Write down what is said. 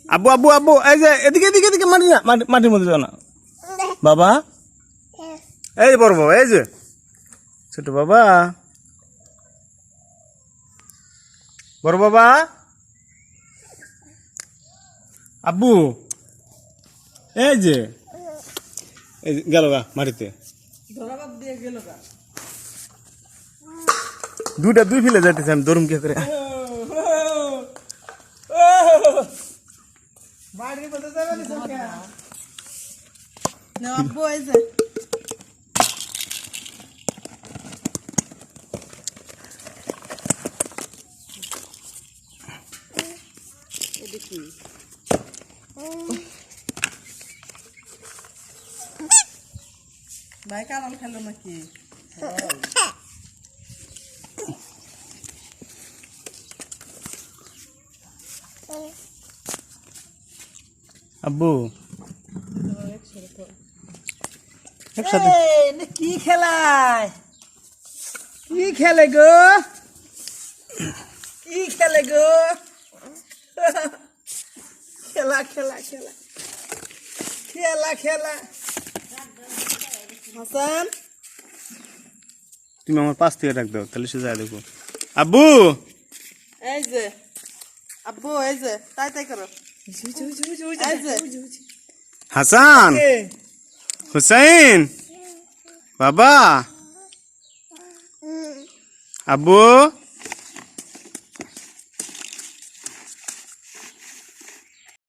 আব্বু আব্বু আব্বু এই যে এদিকে এদিকে এদিকে মাটি না মাটির মধ্যে যাও না বাবা এই যে বড় বাবা এই যে ছোট বাবা বড় বাবা আব্বু এই যে গেল গা মাটিতে দুই ফেলে যাইতেছে আমি দরুম কে করে ভাই কালাম খেলো নাকি আব্বু একসাথে কি খেলায় কি খেলে গো কি খেলে গো খেলা খেলা খেলা খেলা খেলা হাসান তুমি আমার পাশ থেকে ডাক দাও তাহলে সে যায় দেখো আব্বু এই যে আব্বু এই যে তাই তাই করো এই যে হাসান হুসাইন বাবা আব্বু